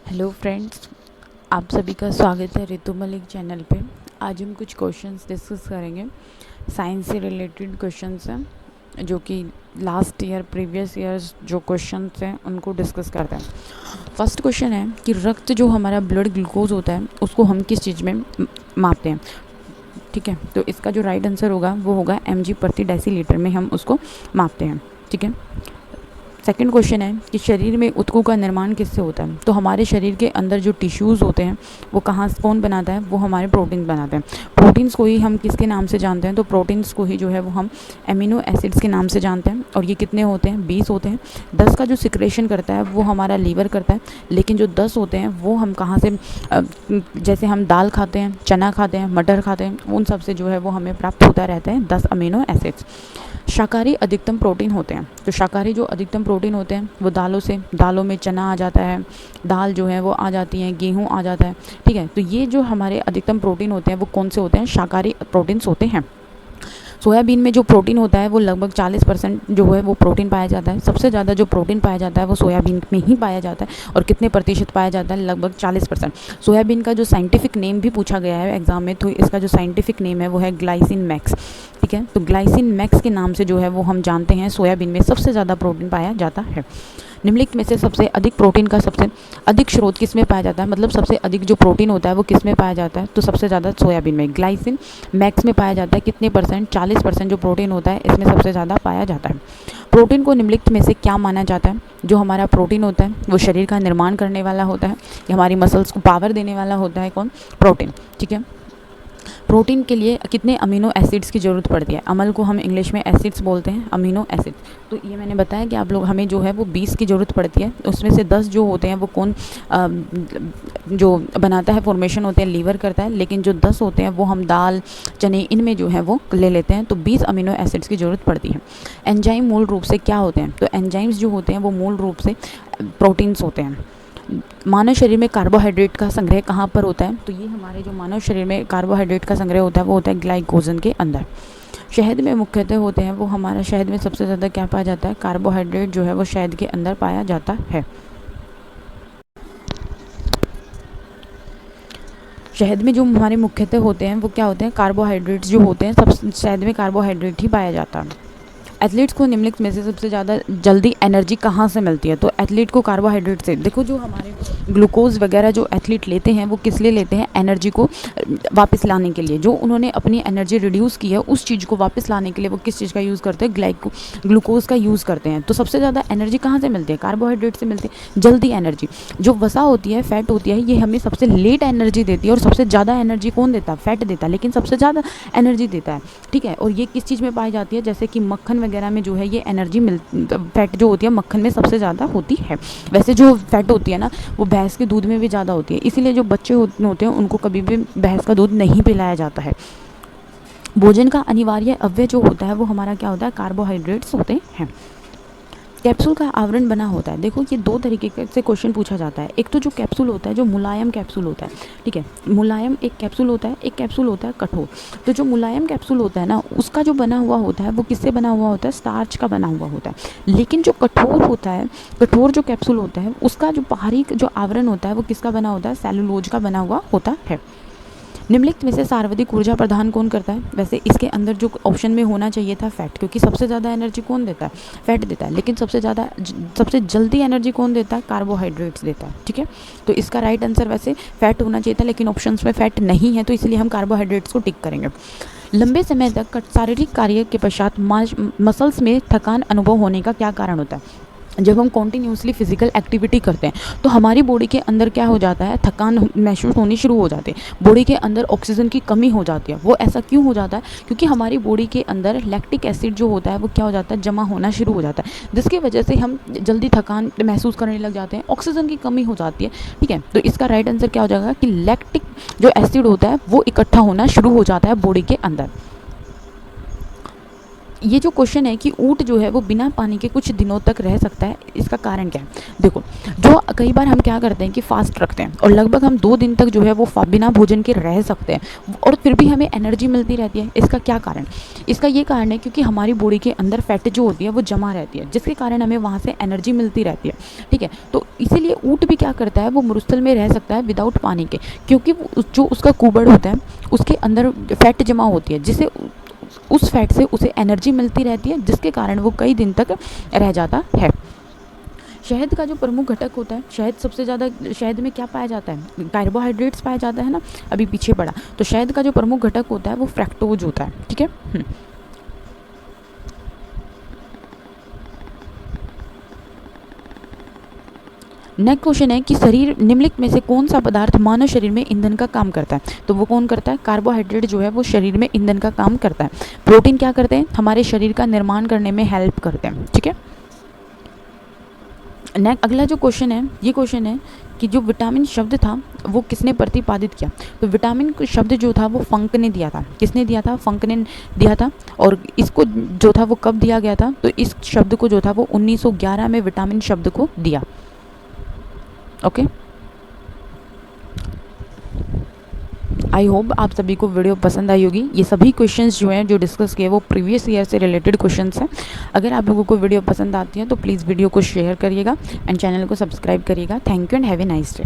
Hello friends, आप सभी का स्वागत है रितु मलिक चैनल पे। आज हम कुछ क्वेश्चंस डिस्कस करेंगे। साइंस से रिलेटेड क्वेश्चंस हैं जो कि लास्ट ईयर प्रीवियस ईयर्स जो क्वेश्चंस हैं उनको डिस्कस करते हैं। फर्स्ट क्वेश्चन है कि रक्त जो हमारा ब्लड ग्लूकोज होता है उसको हम किस चीज़ में मापते हैं। ठीक है, तो इसका जो राइट आंसर होगा वो होगा mg प्रति डेसीलीटर में हम उसको मापते हैं। ठीक है। सेकंड क्वेश्चन है कि शरीर में ऊतकों का निर्माण किससे होता है। तो हमारे शरीर के अंदर जो टिश्यूज़ होते हैं वो कौन बनाता है, वो हमारे प्रोटीन बनाते हैं। प्रोटीन्स को ही हम किसके नाम से जानते हैं, तो प्रोटीन्स को ही जो है वो हम एमिनो एसिड्स के नाम से जानते हैं। और ये कितने होते हैं, 20 होते हैं। 10 का जो सिक्रेशन करता है वो हमारा लीवर करता है, लेकिन जो 10 होते हैं वो हम कहाँ से, जैसे हम दाल खाते हैं, चना खाते हैं, मटर खाते हैं, उन सब से जो है वो हमें प्राप्त होता रहता है 10 अमीनो एसिड्स। शाकाहारी अधिकतम प्रोटीन होते हैं। तो शाकाहारी जो अधिकतम प्रोटीन होते हैं वो दालों में चना आ जाता है, दाल जो है वो आ जाती है, गेहूँ आ जाता है। ठीक है, तो ये जो हमारे अधिकतम प्रोटीन होते हैं वो कौन से होते हैं, शाकाहारी प्रोटीन्स होते हैं। सोयाबीन में जो प्रोटीन होता है वो लगभग 40% जो है वो प्रोटीन पाया जाता है। सबसे ज़्यादा जो प्रोटीन पाया जाता है वो सोयाबीन में ही पाया जाता है। और कितने प्रतिशत पाया जाता है, लगभग 40%। सोयाबीन का जो साइंटिफिक नेम भी पूछा गया है एग्जाम में, तो इसका जो साइंटिफिक नेम है वो है ग्लाइसिन मैक्स। ठीक है, तो ग्लाइसिन मैक्स के नाम से जो है वो हम जानते हैं सोयाबीन में सबसे ज़्यादा प्रोटीन पाया जाता है। निम्नलिखित में से सबसे अधिक प्रोटीन का सबसे अधिक स्रोत किस में पाया जाता है, मतलब सबसे अधिक जो प्रोटीन होता है वो किस में पाया जाता है, तो सबसे ज़्यादा सोयाबीन में, ग्लाइसिन मैक्स में पाया जाता है। कितने परसेंट, 40% जो प्रोटीन होता है इसमें सबसे ज़्यादा पाया जाता है। प्रोटीन को निम्नलिखित में से क्या माना जाता है। जो हमारा प्रोटीन होता है वो शरीर का निर्माण करने वाला होता है, या हमारी मसल्स को पावर देने वाला होता है कौन, प्रोटीन। ठीक है, प्रोटीन के लिए कितने अमीनो एसिड्स की ज़रूरत पड़ती है। अमल को हम इंग्लिश में एसिड्स बोलते हैं, अमीनो एसिड। तो ये मैंने बताया कि आप लोग हमें जो है वो 20 की ज़रूरत पड़ती है। उसमें से 10 जो होते हैं वो कौन जो बनाता है, फॉर्मेशन होते हैं, लीवर करता है। लेकिन जो 10 होते हैं वो हम दाल, चने, इनमें जो है वो ले लेते हैं। तो 20 अमीनो एसिड्स की ज़रूरत पड़ती है। एंजाइम मूल रूप से क्या होते हैं, तो एंजाइम्स जो होते हैं वो मूल रूप से प्रोटीन्स होते हैं। मानव शरीर में कार्बोहाइड्रेट का संग्रह कहाँ पर होता है, तो ये हमारे जो मानव शरीर में कार्बोहाइड्रेट का संग्रह होता है वो होता है ग्लाइकोजन के अंदर। शहद में मुख्यतः होते हैं वो हमारा, शहद में सबसे ज़्यादा क्या पाया जाता है, कार्बोहाइड्रेट जो है वो शहद के अंदर पाया जाता है। शहद में जो हमारे मुख्यतः होते हैं वो क्या होते हैं, कार्बोहाइड्रेट्स जो होते हैं, सब शहद में कार्बोहाइड्रेट ही पाया जाता है। एथलीट्स को निम्नलिखित में से सबसे ज़्यादा जल्दी एनर्जी कहाँ से मिलती है, तो एथलीट को कार्बोहाइड्रेट से। देखो, जो हमारे ग्लूकोज वगैरह जो एथलीट लेते हैं वो किस लिए लेते हैं, एनर्जी को वापस लाने के लिए। जो उन्होंने अपनी एनर्जी रिड्यूस की है उस चीज़ को वापस लाने के लिए वो किस चीज़ का यूज़ करते हैं, ग्लूकोज का यूज़ करते हैं। तो सबसे ज़्यादा एनर्जी कहाँ से मिलती है, कार्बोहाइड्रेट से मिलती है जल्दी एनर्जी। जो वसा होती है, फैट होती है, ये हमें सबसे लेट एनर्जी देती है। और सबसे ज़्यादा एनर्जी कौन देता है, फैट देता है, लेकिन सबसे ज़्यादा एनर्जी देता है। ठीक है, और ये किस चीज़ में पाई जाती है, जैसे कि मक्खन वगैरह में जो है ये एनर्जी फैट जो होती है मक्खन में सबसे ज़्यादा होती है। वैसे जो फैट होती है ना वो भैंस के दूध में भी ज़्यादा होती है, इसीलिए जो बच्चे होते हैं उनको कभी भी भैंस का दूध नहीं पिलाया जाता है। भोजन का अनिवार्य अव्यय जो होता है वो हमारा क्या होता है, कार्बोहाइड्रेट्स होते हैं। कैप्सूल का आवरण बना होता है। देखो, ये 2 तरीके से क्वेश्चन पूछा जाता है। एक तो जो कैप्सूल होता है, जो मुलायम कैप्सूल होता है, ठीक है, मुलायम एक कैप्सूल होता है, एक कैप्सूल होता है कठोर। तो जो मुलायम कैप्सूल होता है ना, उसका जो बना हुआ होता है वो किससे बना हुआ होता है, स्टार्च का बना हुआ होता है। लेकिन जो कठोर होता है, कठोर जो कैप्सूल होता है उसका जो बाहरी जो आवरण होता है वो किसका बना होता है, सेलुलोज का बना हुआ होता है। निम्नलिखित में से सर्वाधिक ऊर्जा प्रदान कौन करता है। वैसे इसके अंदर जो ऑप्शन में होना चाहिए था फैट, क्योंकि सबसे ज़्यादा एनर्जी कौन देता है, फैट देता है। लेकिन सबसे जल्दी एनर्जी कौन देता है, कार्बोहाइड्रेट्स देता है। ठीक है, तो इसका राइट आंसर वैसे फैट होना चाहिए था, लेकिन ऑप्शंस में फैट नहीं है, तो इसलिए हम कार्बोहाइड्रेट्स को टिक करेंगे। लंबे समय तक शारीरिक कार्य के पश्चात मसल्स में थकान अनुभव होने का क्या कारण होता है। जब हम कॉन्टीन्यूसली फिजिकल एक्टिविटी करते हैं तो हमारी बॉडी के अंदर क्या हो जाता है, थकान महसूस होनी शुरू हो जाती है। बॉडी के अंदर ऑक्सीजन की कमी हो जाती है। वो ऐसा क्यों हो जाता है, क्योंकि हमारी बॉडी के अंदर लैक्टिक एसिड जो होता है वो क्या हो जाता है, जमा होना शुरू हो जाता है, जिसकी वजह से हम जल्दी थकान महसूस करने लग जाते हैं, ऑक्सीजन की कमी हो जाती है। ठीक है, तो इसका राइट आंसर क्या हो जाएगा कि लैक्टिक जो एसिड होता है वो इकट्ठा होना शुरू हो जाता है बॉडी के अंदर। ये जो क्वेश्चन है कि ऊँट जो है वो बिना पानी के कुछ दिनों तक रह सकता है, इसका कारण क्या है? देखो, जो कई बार हम क्या करते हैं कि फास्ट रखते हैं और लगभग हम 2 दिन तक जो है वो बिना भोजन के रह सकते हैं और फिर भी हमें एनर्जी मिलती रहती है। इसका क्या कारण? इसका ये कारण है क्योंकि हमारी बॉडी के अंदर फैट जो होती है वो जमा रहती है, जिसके कारण हमें वहाँ से एनर्जी मिलती रहती है, ठीक है। तो इसीलिए ऊँट भी क्या करता है, वो मरुस्थल में रह सकता है विदाउट पानी के, क्योंकि जो उसका कुबड़ होता है उसके अंदर फैट जमा होती है, जिससे उस फैट से उसे एनर्जी मिलती रहती है, जिसके कारण वो कई दिन तक रह जाता है। शहद का जो प्रमुख घटक होता है, शहद सबसे ज़्यादा, शहद में क्या पाया जाता है? कार्बोहाइड्रेट्स पाया जाता है ना, अभी पीछे पड़ा। तो शहद का जो प्रमुख घटक होता है वो फ्रैक्टोज होता है, ठीक है। नेक्स्ट क्वेश्चन है कि शरीर निम्नलिखित में से कौन सा पदार्थ मानव शरीर में ईंधन का काम करता है? तो वो कौन करता है? कार्बोहाइड्रेट जो है वो शरीर में ईंधन का काम करता है। प्रोटीन क्या करते हैं? हमारे शरीर का निर्माण करने में हेल्प करते हैं, ठीक है। नेक्स्ट अगला जो क्वेश्चन है, ये क्वेश्चन है कि जो विटामिन शब्द था वो किसने प्रतिपादित किया? तो विटामिन शब्द जो था वो फंक ने दिया था। किसने दिया था? फंक ने दिया था। और इसको जो था वो कब दिया गया था? तो इस शब्द को जो था वो 1911 में विटामिन शब्द को दिया। ओके, आई होप आप सभी को वीडियो पसंद आई होगी। ये सभी क्वेश्चंस जो हैं जो डिस्कस किए वो प्रीवियस ईयर से रिलेटेड क्वेश्चंस हैं। अगर आप लोगों को वीडियो पसंद आती है तो प्लीज़ वीडियो को शेयर करिएगा एंड चैनल को सब्सक्राइब करिएगा। Thank you and have a nice day.